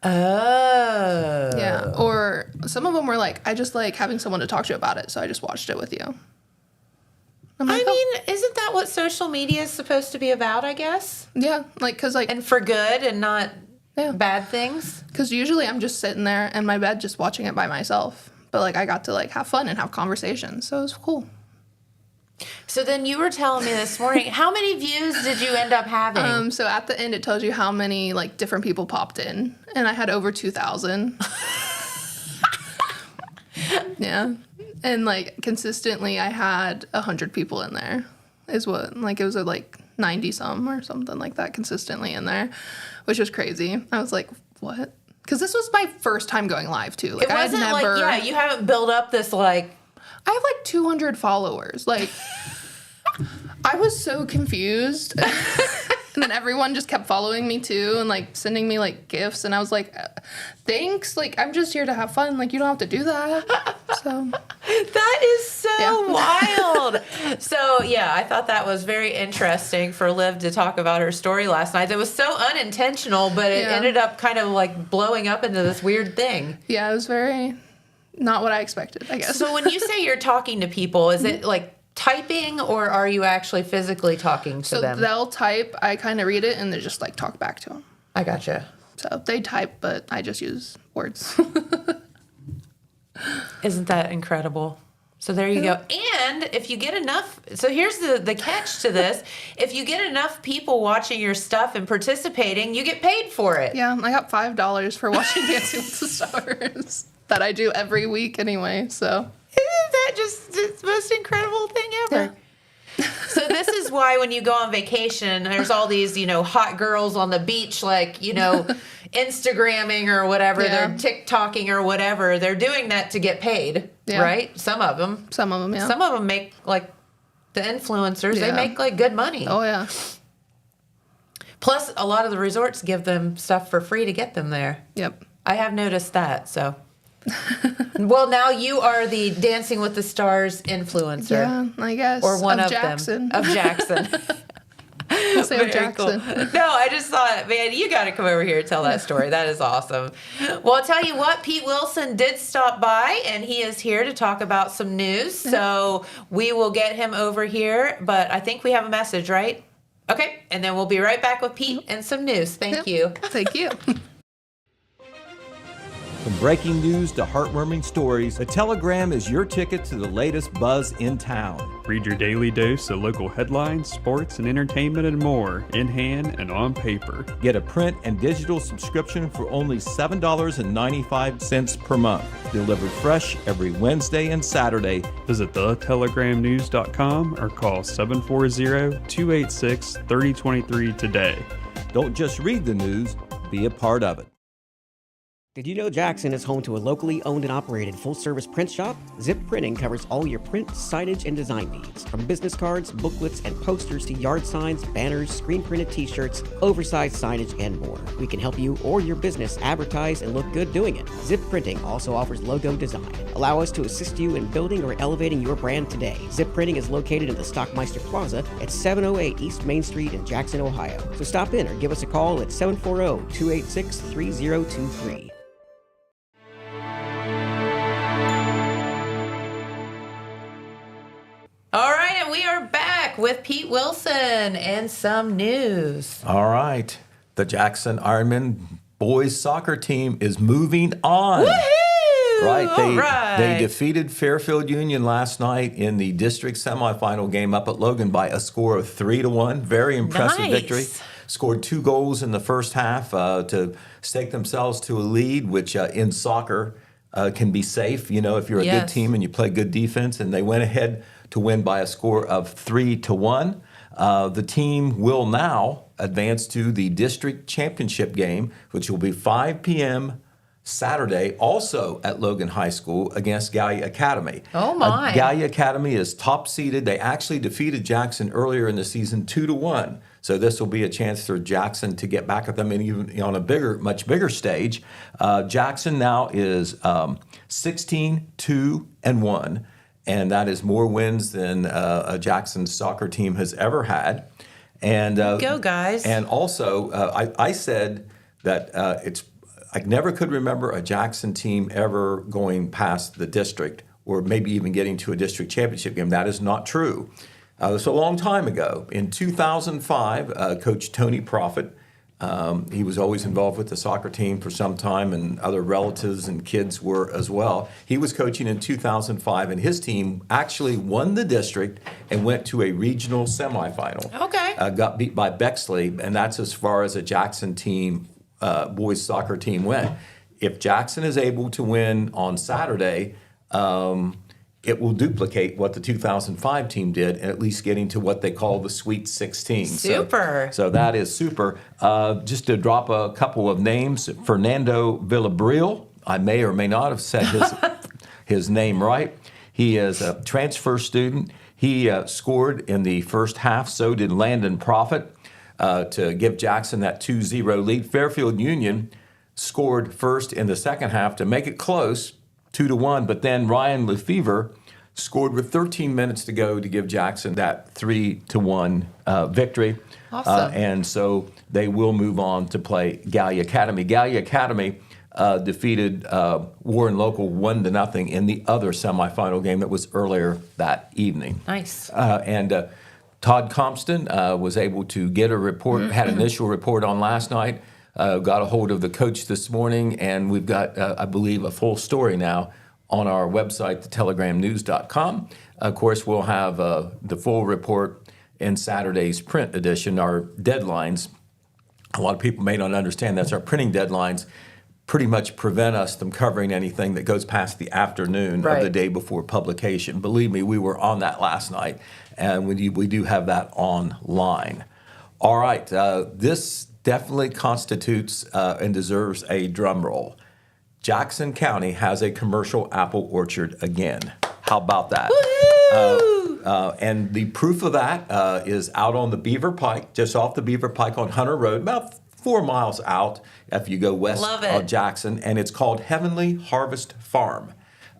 Oh. Yeah. Or some of them were like, I just like having someone to talk to about it, so I just watched it with you. I'm like, Isn't that what social media is supposed to be about, I guess? yeah, like, because, like, And for good and not bad things? because usually I'm just sitting there in my bed just watching it by myself. But, like, I got to, like, have fun and have conversations, so it was cool. So then you were telling me this morning, how many views did you end up having? So at the end, it tells you how many, like, different people popped in, and I had over 2,000. Yeah. And, like, consistently, I had 100 people in there, is what, like, it was, like, 90-some or something like that consistently in there, which was crazy. I was like, what? Because this was my first time going live, too. Like, It wasn't I had never, like, you haven't built up this, like... I have, like, 200 followers. Like, I was so confused. And then everyone just kept following me, too, and, like, sending me, like, gifts. And I was like, thanks. Like, I'm just here to have fun. Like, you don't have to do that. So... That is so wild. So, yeah, I thought that was very interesting for Liv to talk about her story last night. It was so unintentional, but it ended up kind of, like, blowing up into this weird thing. Yeah, it was very... not what I expected, I guess. So when you say you're talking to people, is it like typing or are you actually physically talking to them? So they'll type, I kind of read it, and they just, like, talk back to them. I gotcha. So they type, but I just use words. Isn't that incredible? So there you go. And if you get enough, so here's the catch to this. If you get enough people watching your stuff and participating, you get paid for it. Yeah, I got $5 for watching Dancing with the Stars. That I do every week anyway, so. Isn't that just the most incredible thing ever? Yeah. So this is why when you go on vacation, there's all these, hot girls on the beach, like, Instagramming or whatever. Yeah. They're TikToking or whatever. They're doing that to get paid, right? Some of them. Some of them, yeah. Some of them make, like, the influencers, they Yeah. make, like, good money. Oh, yeah. Plus, a lot of the resorts give them stuff for free to get them there. Yep. I have noticed that, so. Well, now you are the Dancing with the Stars influencer. Yeah, I guess. Or one of Jackson. them. Of Jackson. I'll say of Very cool. Jackson. No, I just thought, man, you got to come over here and tell that story. That is awesome. Well, I'll tell you what, Pete Wilson did stop by, and he is here to talk about some news. So we will get him over here, but I think we have a message, right? Okay, and then we'll be right back with Pete and some news. Thank you. Thank you. From breaking news to heartwarming stories, the Telegram is your ticket to the latest buzz in town. Read your daily dose of local headlines, sports, and entertainment and more, in hand and on paper. Get a print and digital subscription for only $7.95 per month. Delivered fresh every Wednesday and Saturday. Visit thetelegramnews.com or call 740-286-3023 today. Don't just read the news, be a part of it. Did you know Jackson is home to a locally owned and operated full-service print shop? Zip Printing covers all your print, signage, and design needs. From business cards, booklets, and posters to yard signs, banners, screen-printed t-shirts, oversized signage, and more. We can help you or your business advertise and look good doing it. Zip Printing also offers logo design. Allow us to assist you in building or elevating your brand today. Zip Printing is located in the Stockmeister Plaza at 708 East Main Street in Jackson, Ohio. So stop in or give us a call at 740-286-3023. All right, and we are back with Pete Wilson and some news. All right. The Jackson Ironman boys soccer team is moving on. Woohoo! Right. They defeated Fairfield Union last night in the district semifinal game up at Logan by a score of 3-1. Very impressive victory. Scored 2 goals in the first half to stake themselves to a lead, which in soccer can be safe, you know, if you're a good team and you play good defense. And they went ahead to win by a score of 3-1. The team will now advance to the district championship game, which will be 5 p.m. Saturday, also at Logan High School against Gallia Academy. Oh, my. Gallia Academy is top seeded. They actually defeated Jackson earlier in the season 2-1. So this will be a chance for Jackson to get back at them, and even on a much bigger stage. Jackson now is 16-2-1. And that is more wins than a Jackson soccer team has ever had. And go, guys. And also, I said that I never could remember a Jackson team ever going past the district or maybe even getting to a district championship game. That is not true. It was a long time ago. In 2005, Coach Tony Profit, he was always involved with the soccer team for some time, and other relatives and kids were as well. He was coaching in 2005, and his team actually won the district and went to a regional semifinal. Okay. Got beat by Bexley, and that's as far as a Jackson team, boys soccer team went. If Jackson is able to win on Saturday, it will duplicate what the 2005 team did, and at least getting to what they call the Sweet 16. Super. So that is super. Just to drop a couple of names, Fernando Villabril. I may or may not have said his name right. He is a transfer student. He scored in the first half. So did Landon Profit to give Jackson that 2-0 lead. Fairfield Union scored first in the second half to make it close, 2-1, but then Ryan Lefevre scored with 13 minutes to go to give Jackson that 3-1 victory. Awesome. And so they will move on to play Gallia Academy. Gallia Academy defeated Warren Local 1-0 in the other semifinal game that was earlier that evening. Nice. And Todd Compston was able to get a report, had an initial report on last night. Got a hold of the coach this morning, and we've got, I believe, a full story now on our website, thetelegramnews.com. Of course, we'll have the full report in Saturday's print edition. Our deadlines, a lot of people may not understand that's our printing deadlines, pretty much prevent us from covering anything that goes past the afternoon of the day before publication. Believe me, we were on that last night, and we do have that online. All right, this definitely constitutes and deserves a drum roll. Jackson County has a commercial apple orchard again. How about that? And the proof of that is out on the Beaver Pike, just off the Beaver Pike on Hunter Road, about 4 miles out if you go west of Jackson, and it's called Heavenly Harvest Farm.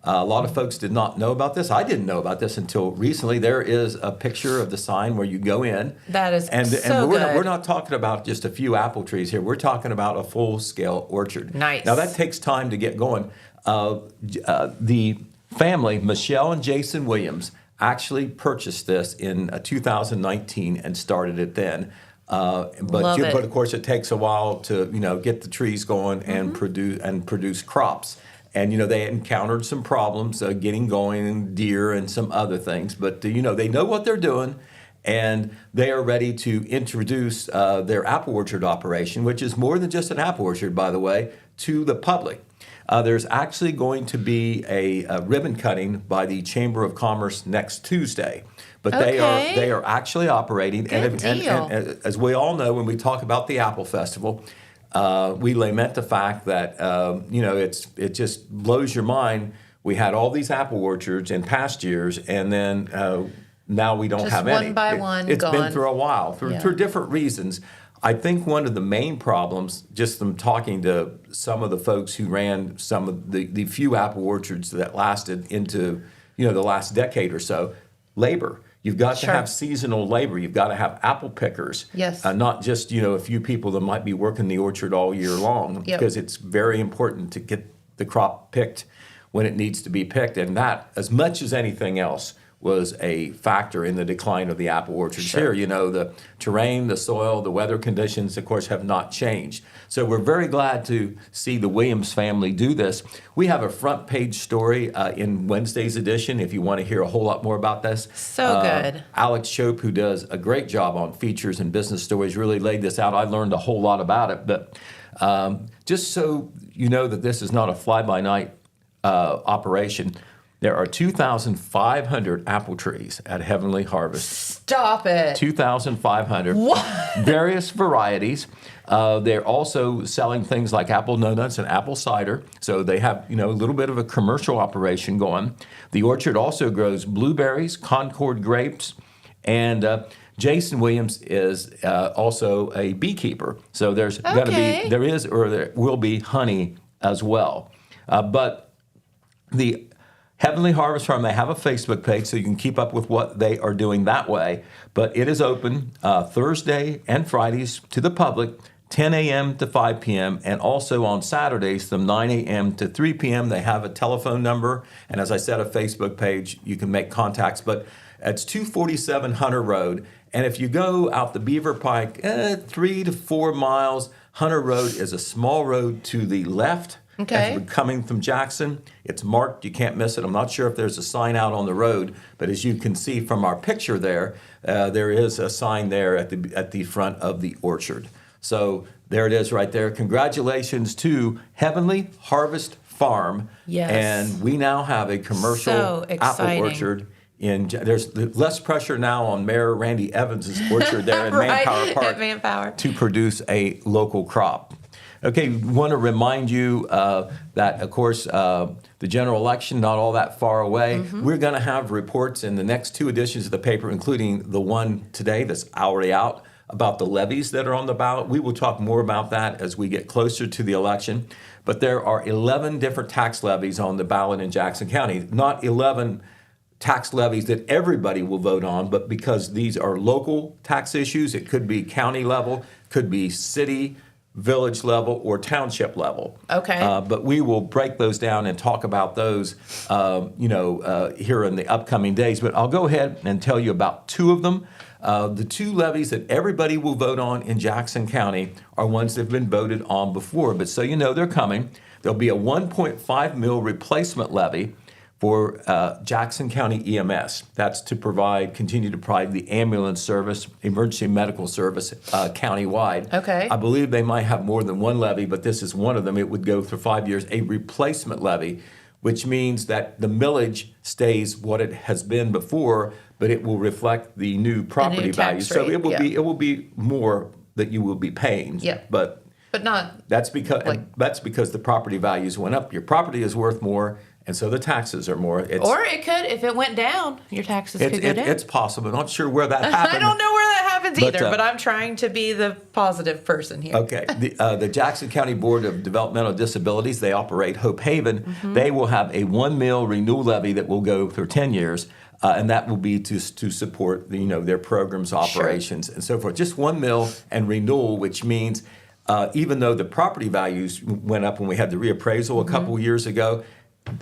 A lot of folks did not know about this. I didn't know about this until recently. There is a picture of the sign where you go in. That is and so good. We're not talking about just a few apple trees here. We're talking about a full-scale orchard. Nice. Now, that takes time to get going. The family, Michelle and Jason Williams, actually purchased this in 2019 and started it then. Love it. But of course, it takes a while to get the trees going and produce crops. And they encountered some problems getting going, deer and some other things. But they know what they're doing, and they are ready to introduce their apple orchard operation, which is more than just an apple orchard, by the way, to the public. There's actually going to be a ribbon cutting by the Chamber of Commerce next Tuesday. But they are actually operating. And as we all know, when we talk about the Apple Festival, we lament the fact that it just blows your mind. We had all these apple orchards in past years, and then now we don't have any. One by one, It's gone. been for a while for different reasons. I think one of the main problems, just from talking to some of the folks who ran some of the few apple orchards that lasted into the last decade or so, labor. You've got to have seasonal labor. You've got to have apple pickers. Yes. Not just a few people that might be working the orchard all year long, because it's very important to get the crop picked when it needs to be picked. And that, as much as anything else, was a factor in the decline of the apple orchards here. The terrain, the soil, the weather conditions, of course, have not changed. So we're very glad to see the Williams family do this. We have a front page story in Wednesday's edition if you want to hear a whole lot more about this. So good. Alex Shope, who does a great job on features and business stories, really laid this out. I learned a whole lot about it. But just so you know that this is not a fly-by-night operation, there are 2,500 apple trees at Heavenly Harvest. Stop it. 2,500. What? Various varieties. They're also selling things like apple donuts and apple cider. So they have, a little bit of a commercial operation going. The orchard also grows blueberries, Concord grapes, and Jason Williams is also a beekeeper. So there will be honey as well. But the Heavenly Harvest Farm, they have a Facebook page, so you can keep up with what they are doing that way. But it is open Thursday and Fridays to the public, 10 a.m. to 5 p.m., and also on Saturdays from 9 a.m. to 3 p.m. They have a telephone number, and as I said, a Facebook page. You can make contacts. But it's 247 Hunter Road, and if you go out the Beaver Pike 3 to 4 miles, Hunter Road is a small road to the left. Okay. As we're coming from Jackson, it's marked. You can't miss it. I'm not sure if there's a sign out on the road, but as you can see from our picture there is a sign there at the front of the orchard. So there it is right there. Congratulations to Heavenly Harvest Farm. Yes. And we now have a commercial apple orchard. There's less pressure now on Mayor Randy Evans' orchard there in Manpower Park at Manpower to produce a local crop. Okay, we want to remind you that, of course, the general election, not all that far away. Mm-hmm. We're going to have reports in the next 2 editions of the paper, including the one today that's already out, about the levies that are on the ballot. We will talk more about that as we get closer to the election. But there are 11 different tax levies on the ballot in Jackson County. Not 11 tax levies that everybody will vote on, but because these are local tax issues, it could be county level, could be city, village level, or township level. Okay. But we will break those down and talk about those, here in the upcoming days. But I'll go ahead and tell you about 2 of them. The 2 levies that everybody will vote on in Jackson County are ones that have been voted on before. But so you know they're coming. There'll be a 1.5 mil replacement levy for Jackson County EMS. That's to continue to provide the ambulance service, emergency medical service countywide. Okay. I believe they might have more than one levy, but this is one of them. It would go for 5 years, a replacement levy, which means that the millage stays what it has been before, but it will reflect the new property value. So it will be more that you will be paying. Yeah. But not that's because the property values went up. Your property is worth more, and so the taxes are more. Or it could, if it went down, your taxes could go down. It's possible. Not sure where that happened. I don't know where that happens either, but I'm trying to be the positive person here. Okay. The Jackson County Board of Developmental Disabilities, they operate Hope Haven. Mm-hmm. They will have a 1 mil renewal levy that will go for 10 years. And that will be to support their programs, operations, and so forth. Just 1 mil and renewal, which means even though the property values went up when we had the reappraisal a couple years ago,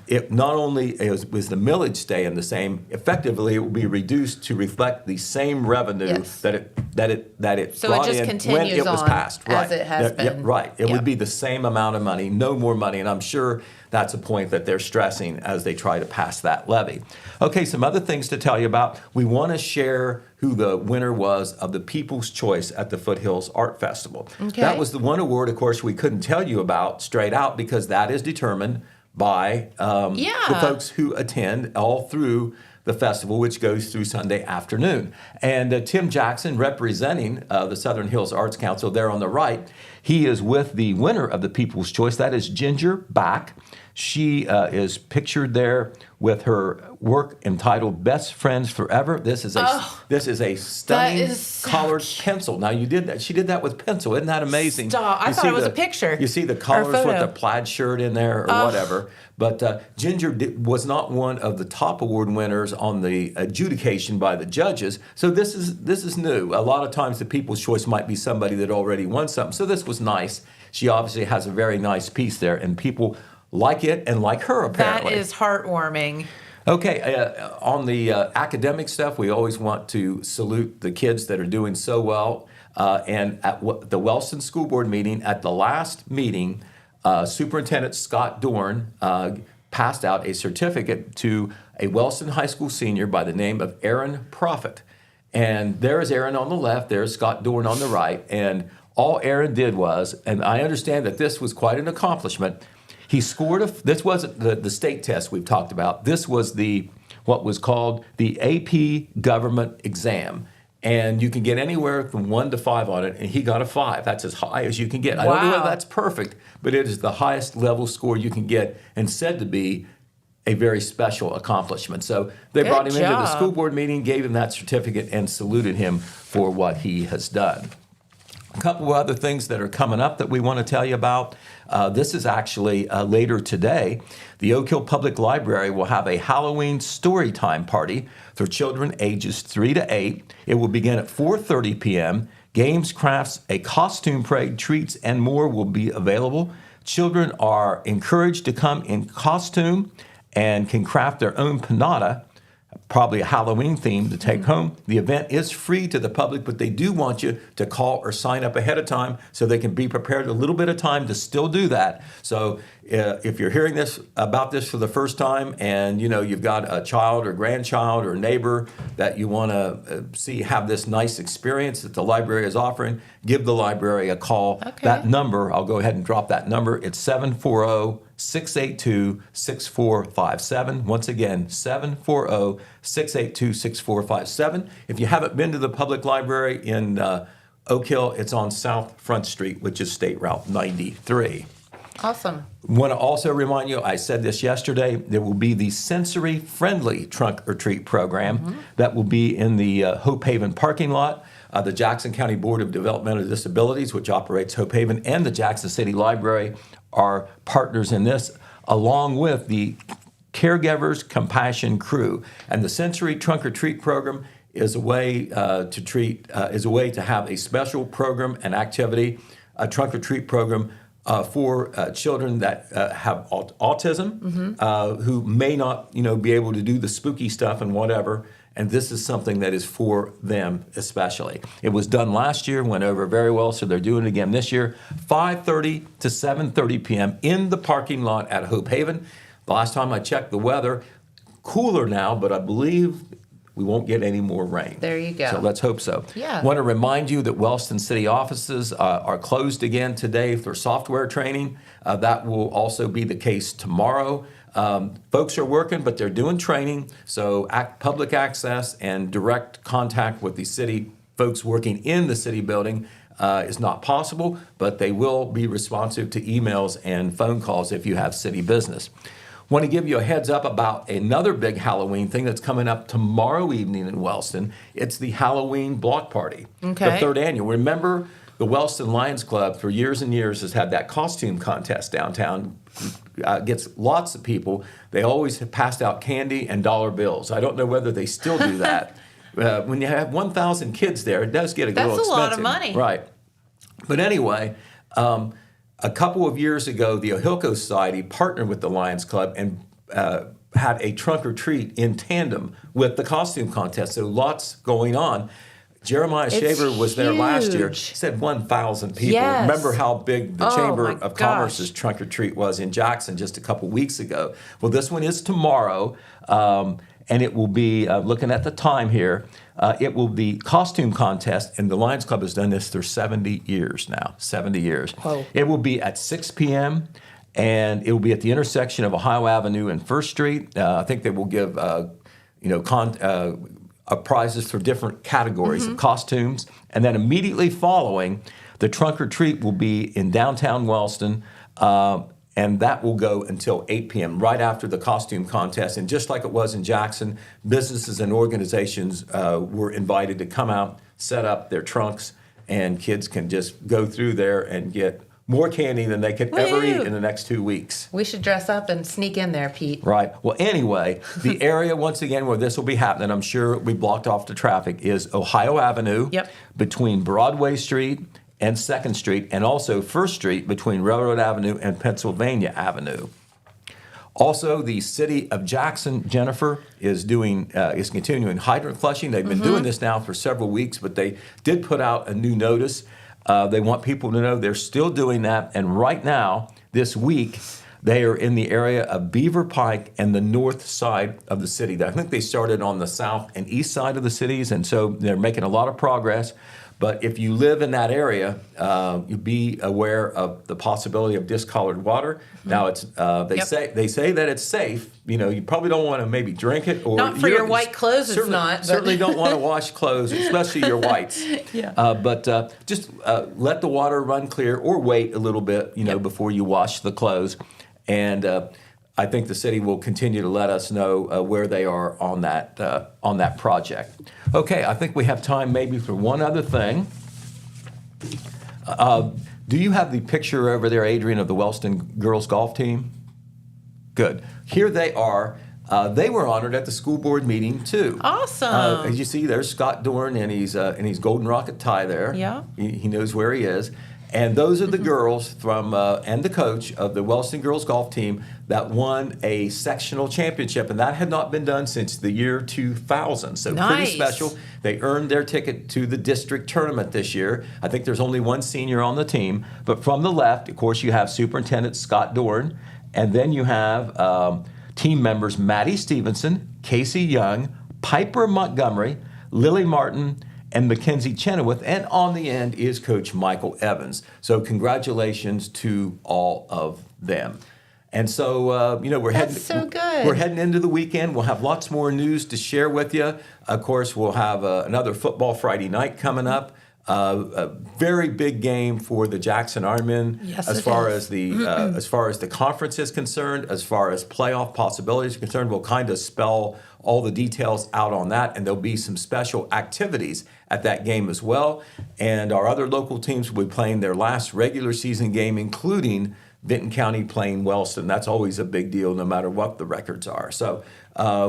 it not only was the millage staying the same, effectively it will be reduced to reflect the same revenue Yes. that it So it brought just in when continues it was on passed. as Right. it has been. Right. It Yeah. would be the same amount of money, no more money, and I'm sure that's a point that they're stressing as they try to pass that levy. Okay, some other things to tell you about. We want to share who the winner was of the People's Choice at the Foothills Art Festival. Okay. That was the one award, of course, we couldn't tell you about straight out because that is determined by the folks who attend all through the festival, which goes through Sunday afternoon. And Tim Jackson, representing the Southern Hills Arts Council there on the right, he is with the winner of the People's Choice. That is Ginger Back. She is pictured there with her work entitled "Best Friends Forever." This is a stunning is so colored pencil. Now you did that. She did that with pencil. Isn't that amazing? Stop. I You thought see it was the- a picture You see the or a colors with photo. the plaid shirt in there or whatever. But Ginger was not one of the top award winners on the adjudication by the judges. So this is new. A lot of times the People's Choice might be somebody that already won something. So this was nice. She obviously has a very nice piece there, and people like it and like her apparently. That is heartwarming. Okay, on the academic stuff, we always want to salute the kids that are doing so well. And at the Wellston School Board meeting, at the last meeting, Superintendent Scott Dorn passed out a certificate to a Wellston High School senior by the name of Aaron Prophet. And there is Aaron on the left, there's Scott Dorn on the right. And all Aaron did was, and I understand that this was quite an accomplishment, he scored this wasn't the state test we've talked about. This was what was called the AP government exam. And you can get anywhere from 1 to 5 on it, and he got a 5. That's as high as you can get. I don't know Wow. whether that's perfect, but it is the highest level score you can get and said to be a very special accomplishment. So they Good brought him into the job. school board meeting, gave him that certificate, and saluted him for what he has done. A couple of other things that are coming up that we want to tell you about. This is actually later today. The Oak Hill Public Library will have a Halloween story time party for children ages 3 to 8. It will begin at 4:30 p.m. Games, crafts, a costume parade, treats, and more will be available. Children are encouraged to come in costume and can craft their own panada, probably a Halloween theme to take home. The event is free to the public, but they do want you to call or sign up ahead of time so they can be prepared a little bit of time to still do that. So if you're hearing about this for the first time and you've got a child or grandchild or neighbor that you want to see have this nice experience that the library is offering, give the library a call. Okay. That number, I'll go ahead and drop that number. It's 740-682-6457. Once again, 740-682-6457. If you haven't been to the public library in Oak Hill, it's on South Front Street, which is State Route 93. Awesome. Want to also remind you, I said this yesterday, there will be the sensory-friendly trunk or treat program that will be in the Hope Haven parking lot. The Jackson County Board of Developmental Disabilities, which operates Hope Haven, and the Jackson City Library are partners in this, along with the Caregivers Compassion Crew. And the Sensory Trunk or Treat program is a way to have a special program and activity, a trunk or treat program for children that have autism, who may not, be able to do the spooky stuff and whatever. And this is something that is for them especially. It was done last year, went over very well, so they're doing it again this year. 5:30 to 7:30 p.m. in the parking lot at Hope Haven. The last time I checked the weather, cooler now, but I believe we won't get any more rain. There you go. So let's hope so. Yeah. Want to remind you that Wellston City offices are closed again today for software training. That will also be the case tomorrow. Folks are working, but they're doing training, so public access and direct contact with the city folks working in the city building is not possible, but they will be responsive to emails and phone calls if you have city business. Want to give you a heads up about another big Halloween thing that's coming up tomorrow evening in Wellston. It's the Halloween Block Party, Okay. the third annual. Remember, the Wellston Lions Club for years and years has had that costume contest downtown. Gets lots of people. They always have passed out candy and dollar bills. I don't know whether they still do that. When you have 1,000 kids there, it does get a little That's expensive. a lot of money. Right. But anyway, a couple of years ago, the Ohilco Society partnered with the Lions Club and had a trunk or treat in tandem with the costume contest. So lots going on. Jeremiah Shaver was there last year. He said 1,000 people. Yes. Remember how big the Chamber of gosh. Commerce's trunk or treat was in Jackson just a couple weeks ago. Well, this one is tomorrow, and it will be, looking at the time here, it will be costume contest, and the Lions Club has done this for 70 years now, 70 years. Whoa. It will be at 6 p.m., and it will be at the intersection of Ohio Avenue and 1st Street. I think they will give, prizes for different categories of costumes. And then immediately following, the trunk or treat will be in downtown Wellston, and that will go until 8 p.m., right after the costume contest. And just like it was in Jackson, businesses and organizations were invited to come out, set up their trunks, and kids can just go through there and get more candy than they could ever eat in the next 2 weeks. We should dress up and sneak in there, Pete. Right. Well, anyway, the area, once again, where this will be happening, I'm sure we blocked off the traffic, is Ohio Avenue between Broadway Street and 2nd Street, and also 1st Street between Railroad Avenue and Pennsylvania Avenue. Also, the city of Jackson, Jennifer, is continuing hydrant flushing. They've been doing this now for several weeks, but they did put out a new notice. They want people to know they're still doing that. And right now, this week, they are in the area of Beaver Pike and the north side of the city. I think they started on the south and east side of the cities, and so they're making a lot of progress. But if you live in that area, you be aware of the possibility of discolored water. Now, it's they say that it's safe. You know, you probably don't want to maybe drink it, or not for your white clothes. It's not. But. Certainly don't want to wash clothes, especially your whites. But just let the water run clear, or wait a little bit, before you wash the clothes. And I think the city will continue to let us know where they are on that project. Okay, I think we have time maybe for one other thing. Do you have the picture over there, Adrian, of the Wellston girls golf team? Good. Here they are. They were honored at the school board meeting too. Awesome. As you see, there's Scott Dorn in his golden rocket tie there. Yeah. He knows where he is. And those are the girls from and the coach of the Wellston girls golf team that won a sectional championship, and that had not been done since the year 2000. So pretty special. They earned their ticket to the district tournament this year. I think there's only one senior on the team. But from the left, of course, you have Superintendent Scott Dorn, and then you have team members Maddie Stevenson, Casey Young, Piper Montgomery, Lily Martin, and Mackenzie Chenoweth, and on the end is Coach Michael Evans. So congratulations to all of them. And so, we're heading into the weekend. We'll have lots more news to share with you. Of course, we'll have another football Friday night coming up. A very big game for the Jackson Ironmen as far as the conference is concerned, as far as playoff possibilities are concerned. We'll kind of spell all the details out on that, and there'll be some special activities at that game as well. And our other local teams will be playing their last regular season game, including Vinton County playing Wellston. That's always a big deal, no matter what the records are. So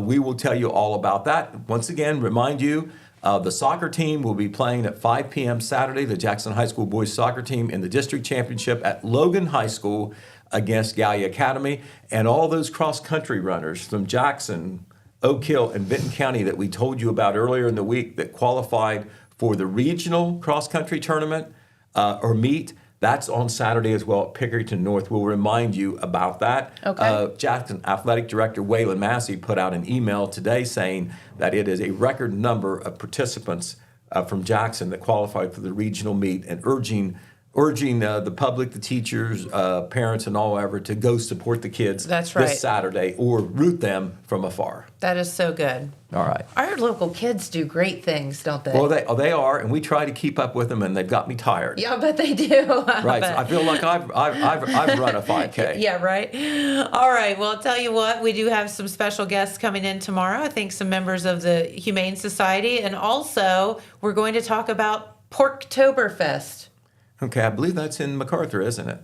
we will tell you all about that. Once again, remind you, the soccer team will be playing at 5 p.m. Saturday, the Jackson High School boys soccer team in the district championship at Logan High School against Gallia Academy. And all those cross-country runners from Jackson, Oak Hill, and Vinton County that we told you about earlier in the week that qualified for the regional cross-country tournament or meet, that's on Saturday as well at Pickerington North. We'll remind you about that. Okay. Jackson Athletic Director Waylon Massey put out an email today saying that it is a record number of participants from Jackson that qualified for the regional meet, and urging the public, the teachers, parents, and all ever to go support the kids this Saturday or root them from afar. That is so good. All right. Our local kids do great things, don't they? Well, they are, and we try to keep up with them, and they've got me tired. Yeah, I bet they do. Right. So I feel like I've run a 5K. Yeah, right. All right. Well, I'll tell you what, we do have some special guests coming in tomorrow. I think some members of the Humane Society, and also we're going to talk about Porktoberfest. Okay, I believe that's in MacArthur, isn't it?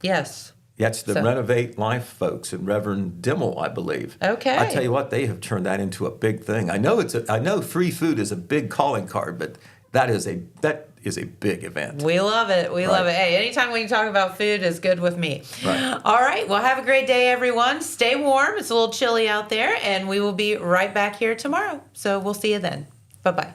Yes. That's the Renovate Life folks and Reverend Dimmel, I believe. Okay. I tell you what, they have turned that into a big thing. I know free food is a big calling card, but that is a big event. We love it. We love it. Hey, anytime we can talk about food is good with me. Right. All right. Well, have a great day, everyone. Stay warm. It's a little chilly out there, and we will be right back here tomorrow. So we'll see you then. Bye-bye.